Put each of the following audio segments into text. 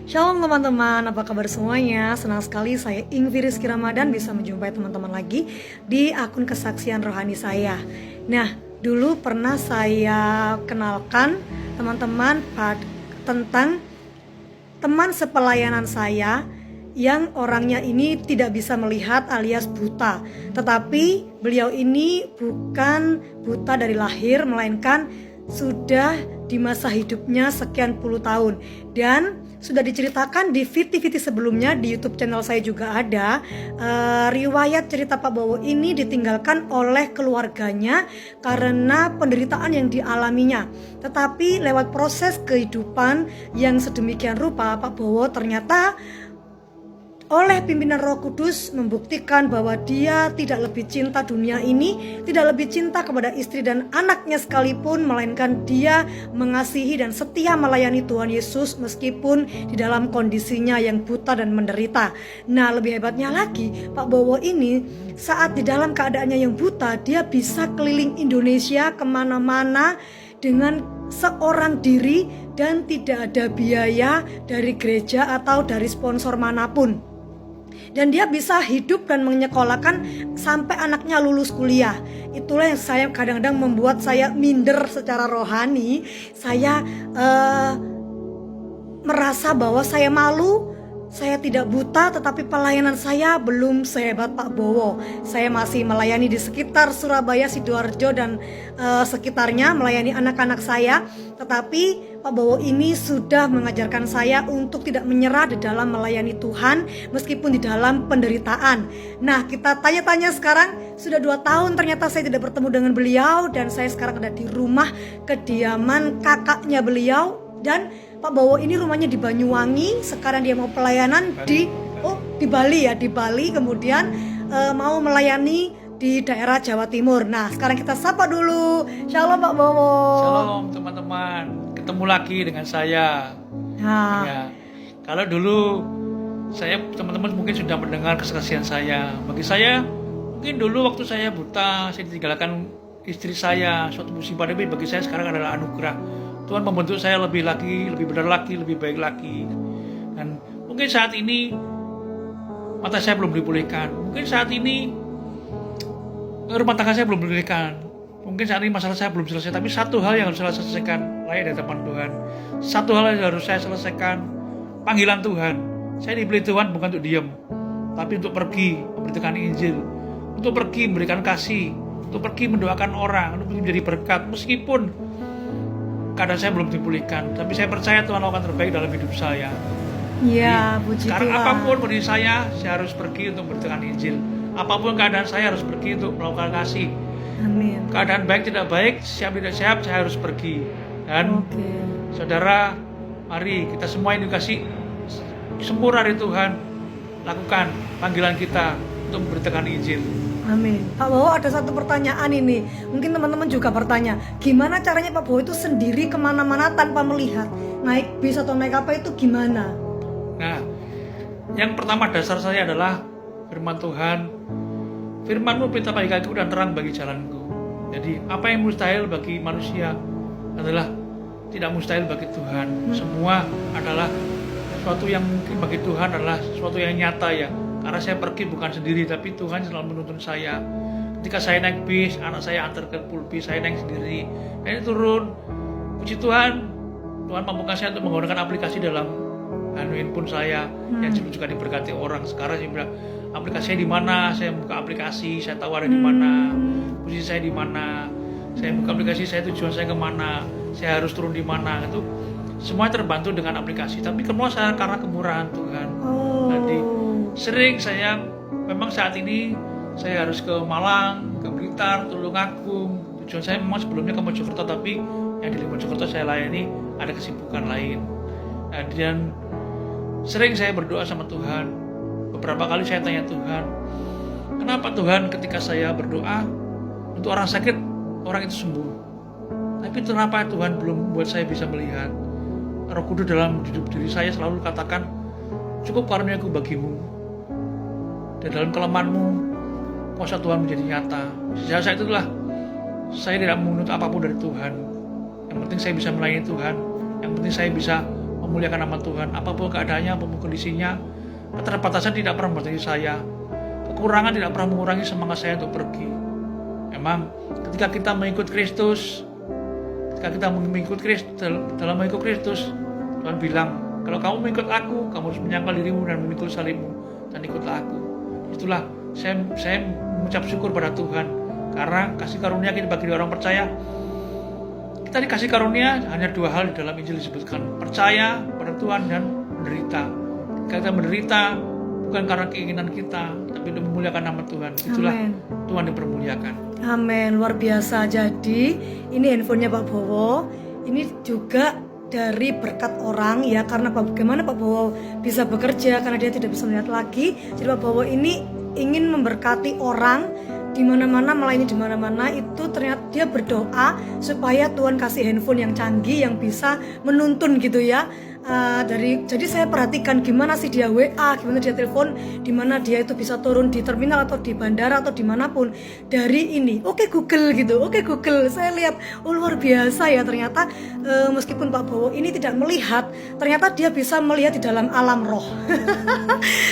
Shalom teman-teman, apa kabar semuanya? Senang sekali saya Ingvi Rizky Ramadan bisa menjumpai teman-teman lagi di akun kesaksian rohani saya. Nah, dulu pernah saya kenalkan teman-teman tentang teman sepelayanan saya yang orangnya ini tidak bisa melihat alias buta. Tetapi beliau ini bukan buta dari lahir, melainkan sudah di masa hidupnya sekian puluh tahun. Dan sudah diceritakan di VT-VT sebelumnya, di YouTube channel saya juga ada riwayat cerita Pak Bowo ini ditinggalkan oleh keluarganya karena penderitaan yang dialaminya. Tetapi lewat proses kehidupan yang sedemikian rupa, Pak Bowo ternyata oleh pimpinan Roh Kudus membuktikan bahwa dia tidak lebih cinta dunia ini, tidak lebih cinta kepada istri dan anaknya sekalipun, melainkan dia mengasihi dan setia melayani Tuhan Yesus meskipun di dalam kondisinya yang buta dan menderita. Nah, lebih hebatnya lagi, Pak Bowo ini saat di dalam keadaannya yang buta, dia bisa keliling Indonesia kemana-mana dengan seorang diri dan tidak ada biaya dari gereja atau dari sponsor manapun. Dan dia bisa hidup dan menyekolahkan sampai anaknya lulus kuliah. Itulah yang saya kadang-kadang membuat saya minder secara rohani. Saya merasa bahwa saya malu. Saya tidak buta, tetapi pelayanan saya belum sehebat Pak Bowo. Saya masih melayani di sekitar Surabaya, Sidoarjo dan sekitarnya, melayani anak-anak saya. Tetapi Pak Bowo ini sudah mengajarkan saya untuk tidak menyerah di dalam melayani Tuhan meskipun di dalam penderitaan. Nah, kita tanya-tanya sekarang, sudah 2 tahun ternyata saya tidak bertemu dengan beliau. Dan saya sekarang ada di rumah kediaman kakaknya beliau. Dan Pak Bowo ini rumahnya di Banyuwangi. Sekarang dia mau pelayanan di Bali ya, di Bali. Kemudian mau melayani di daerah Jawa Timur. Nah, sekarang kita sapa dulu. Shalom Pak Bowo. Shalom teman-teman, ketemu lagi dengan saya. Ya, kalau dulu saya, teman-teman mungkin sudah mendengar kesaksian saya. Bagi saya, mungkin dulu waktu saya buta, saya ditinggalkan istri saya, suatu musibah, tapi bagi saya sekarang adalah anugerah. Tuhan membentuk saya lebih lagi, lebih benar lagi, lebih baik lagi. Dan mungkin saat ini mata saya belum dipulihkan. Mungkin saat ini rumah tangga saya belum dipulihkan. Mungkin saat ini masalah saya belum selesai. Tapi satu hal yang harus saya selesaikan, layak di hadapan Tuhan. Satu hal yang harus saya selesaikan, panggilan Tuhan. Saya dipilih Tuhan bukan untuk diam, tapi untuk pergi memberitakan Injil, untuk pergi memberikan kasih, untuk pergi mendoakan orang, untuk pergi menjadi berkat. Meskipun keadaan saya belum dipulihkan, tapi saya percaya Tuhan akan terbaik dalam hidup saya. Iya, puji Tuhan. Sekarang apapun kondisi saya harus pergi untuk memberitakan Injil. Apapun keadaan saya harus pergi untuk melakukan kasih. Amin. Keadaan baik tidak baik, siap tidak siap, saya harus pergi. Dan saudara, mari kita semua ini dikasih sempurna dari Tuhan, lakukan panggilan kita untuk memberitakan Injil. Amin. Pak Bowo, ada satu pertanyaan ini. Mungkin teman-teman juga bertanya, gimana caranya Pak Bowo itu sendiri kemana-mana tanpa melihat? Naik bis atau naik apa itu gimana? Nah, yang pertama dasar saya adalah firman Tuhan. Firman-Mu perintah bagi kakiku dan terang bagi jalanku. Jadi apa yang mustahil bagi manusia adalah tidak mustahil bagi Tuhan. Semua adalah sesuatu yang mungkin bagi Tuhan adalah sesuatu yang nyata ya. Karena saya pergi bukan sendiri, tapi Tuhan selalu menuntun saya. Ketika saya naik bis, anak saya antar ke pulpit, saya naik sendiri. Saya turun, puji Tuhan, Tuhan mampukan saya untuk menggunakan aplikasi dalam handphone saya yang juga diberkati orang. Sekarang saya bilang, aplikasinya di mana? Saya buka aplikasi, saya tahu ada di mana, posisi saya di mana. Saya buka aplikasi, saya tujuan saya kemana, saya harus turun di mana. Itu semua terbantu dengan aplikasi. Tapi semua saya karena kemurahan Tuhan. Jadi sering saya, memang saat ini saya harus ke Malang, ke Blitar, Tulungagung. Tujuan saya memang sebelumnya ke Mojokerto, tapi yang di Mojokerto saya layani ada kesibukan lain. Dan sering saya berdoa sama Tuhan. Beberapa kali saya tanya Tuhan, kenapa Tuhan ketika saya berdoa untuk orang sakit, orang itu sembuh, tapi kenapa Tuhan belum buat saya bisa melihat? Roh Kudus dalam hidup diri saya selalu katakan, cukup karunia-Ku bagimu. Dan dalam kelemahanmu, kuasa Tuhan menjadi nyata. Sejak saat itulah saya tidak menuntut apapun dari Tuhan. Yang penting saya bisa melayani Tuhan. Yang penting saya bisa memuliakan nama Tuhan. Apapun keadaannya, apapun kondisinya, keterbatasan tidak pernah membatasi saya. Kekurangan tidak pernah mengurangi semangat saya untuk pergi. Memang ketika kita mengikut Kristus, dalam mengikut Kristus, Tuhan bilang, kalau kamu mengikut aku, kamu harus menyangkal dirimu dan memikul salibmu dan ikutlah aku. Itulah saya mengucap syukur pada Tuhan, karena kasih karunia kita bagi orang percaya. Kita dikasih karunia hanya 2 hal di dalam Injil disebutkan, percaya pada Tuhan dan menderita. Kita menderita bukan karena keinginan kita, tapi untuk memuliakan nama Tuhan. Itulah Amen. Tuhan dipermuliakan. Amin, luar biasa. Jadi ini handphonenya Pak Bowo, ini juga dari berkat orang ya, karena bagaimana Pak Bowo bisa bekerja karena dia tidak bisa melihat lagi. Jadi Pak Bowo ini ingin memberkati orang di mana-mana, melayani di mana-mana. Itu ternyata dia berdoa supaya Tuhan kasih handphone yang canggih yang bisa menuntun gitu ya. Jadi saya perhatikan gimana sih dia WA, gimana dia telepon, di mana dia itu bisa turun di terminal atau di bandara atau dimanapun dari ini. Oke Google gitu, oke Google. Saya lihat, oh luar biasa ya ternyata. Meskipun Pak Bowo ini tidak melihat, ternyata dia bisa melihat di dalam alam roh.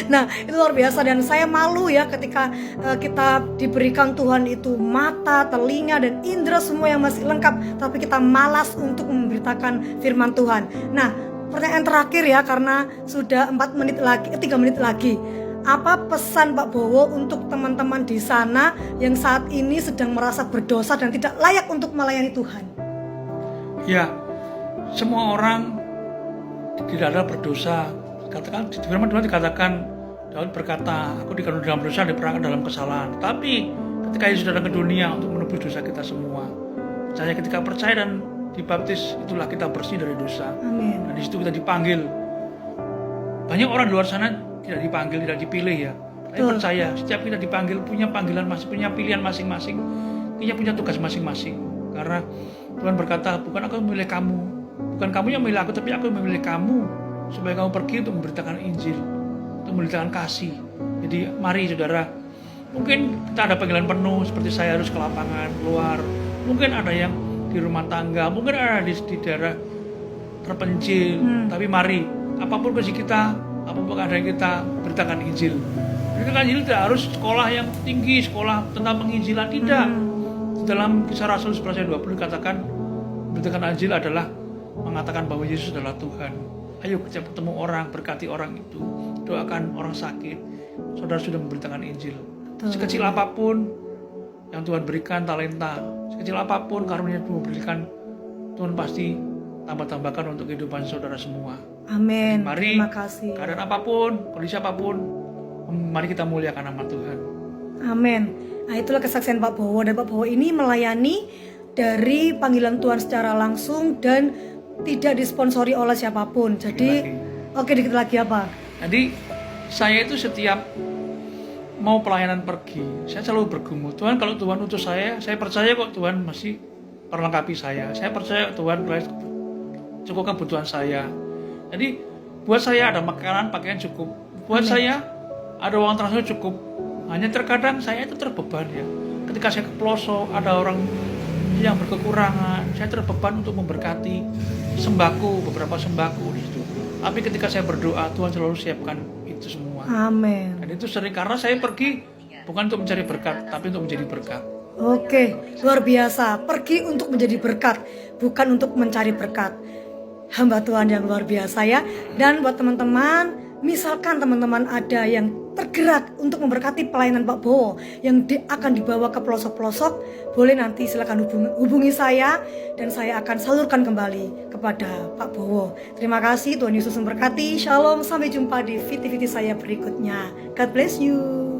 Nah itu luar biasa, dan saya malu ya ketika kita diberikan Tuhan itu mata, telinga dan indera semua yang masih lengkap, tapi kita malas untuk memberitakan firman Tuhan. Nah, pertanyaan terakhir ya, karena sudah 3 menit lagi. Apa pesan Pak Bowo untuk teman-teman di sana yang saat ini sedang merasa berdosa dan tidak layak untuk melayani Tuhan? Ya, semua orang tidak ada berdosa. Katakan di firman Tuhan dikatakan, Daud berkata, aku dikandung dalam dosa, diperangkat dalam kesalahan. Tapi ketika Yesus datang ke dunia untuk menebus dosa kita semua, ketika percaya dan dibaptis, itulah kita bersih dari dosa. Amin. Dan di situ kita dipanggil. Banyak orang di luar sana tidak dipanggil, tidak dipilih ya. Tapi percaya, setiap kita dipanggil punya panggilan punya pilihan masing-masing, punya tugas masing-masing. Karena Tuhan berkata, bukan aku memilih kamu, bukan kamu yang memilih aku, tapi aku yang memilih kamu supaya kamu pergi untuk memberitakan Injil, untuk memberitakan kasih. Jadi mari saudara, mungkin kita ada panggilan penuh seperti saya harus ke lapangan, keluar. Mungkin ada yang di rumah tangga, mungkin ada di daerah terpencil, tapi mari, apapun kondisi kita, apapun keadaan kita, beritakan Injil. Beritakan Injil tidak harus sekolah yang tinggi, sekolah tentang penginjilan, tidak. Dalam Kisah Rasul 11:20 dikatakan, beritakan Injil adalah mengatakan bahwa Yesus adalah Tuhan. Ayo kita ketemu orang, berkati orang itu, doakan orang sakit. Saudara sudah memberitakan Injil. Sekecil apapun yang Tuhan berikan, talenta, sekecil apapun karunia Tuhan berikan, Tuhan pasti tambah-tambahkan untuk kehidupan saudara semua. Amin. Mari, terima kasih. Keadaan apapun, kondisi apapun, mari kita muliakan nama Tuhan. Amin. Nah itulah kesaksian Pak Bowo, dan Pak Bowo ini melayani dari panggilan Tuhan secara langsung dan tidak disponsori oleh siapapun. Jadi dikit lagi apa? Jadi saya itu setiap mau pelayanan pergi, saya selalu bergumul, Tuhan kalau Tuhan utus saya percaya kok Tuhan masih perlengkapi saya percaya Tuhan cukupkan kebutuhan saya. Jadi buat saya ada makanan, pakaian cukup, buat saya ada uang transfer cukup. Hanya terkadang saya itu terbeban ya, ketika saya ke pelosok ada orang yang berkekurangan, saya terbeban untuk memberkati beberapa sembako di situ. Tapi ketika saya berdoa, Tuhan selalu siapkan itu semua. Amin. Dan itu sering, karena saya pergi bukan untuk mencari berkat, tapi untuk menjadi berkat. Oke, luar biasa. Pergi untuk menjadi berkat, bukan untuk mencari berkat. Hamba Tuhan yang luar biasa ya. Dan buat teman-teman, misalkan teman-teman ada yang tergerak untuk memberkati pelayanan Pak Bowo yang akan dibawa ke pelosok-pelosok, boleh nanti silakan hubungi saya dan saya akan salurkan kembali kepada Pak Bowo. Terima kasih, Tuhan Yesus memberkati. Shalom, sampai jumpa di video-video saya berikutnya. God bless you.